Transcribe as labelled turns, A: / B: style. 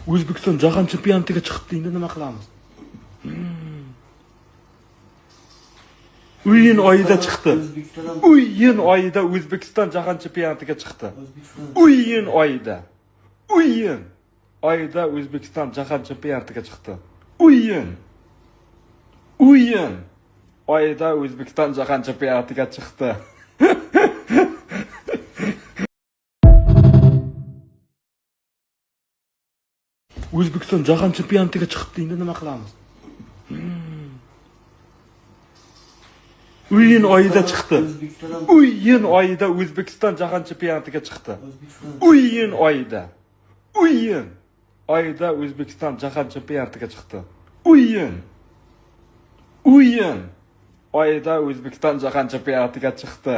A: O'zbekiston jahon chempionatiga chiqibdi, endi nima qilamiz? O'yin oyida chiqdi. O'yin oyida O'zbekiston jahon chempionatiga chiqdi. O'yin oyida. O'yin oyida O'zbekiston jahon chempionatiga chiqdi. O'yin oyida O'zbekiston jahon chempionatiga chiqdi. O'zbekiston jahon chempionatiga chiqibdi, endi nima qilamiz? O'yin oyida chiqdi. O'yin oyida O'zbekiston jahon chempionatiga chiqdi. O'yin oyida O'zbekiston jahon chempionatiga chiqdi. O'yin oyida O'zbekiston jahon chempionatiga chiqdi.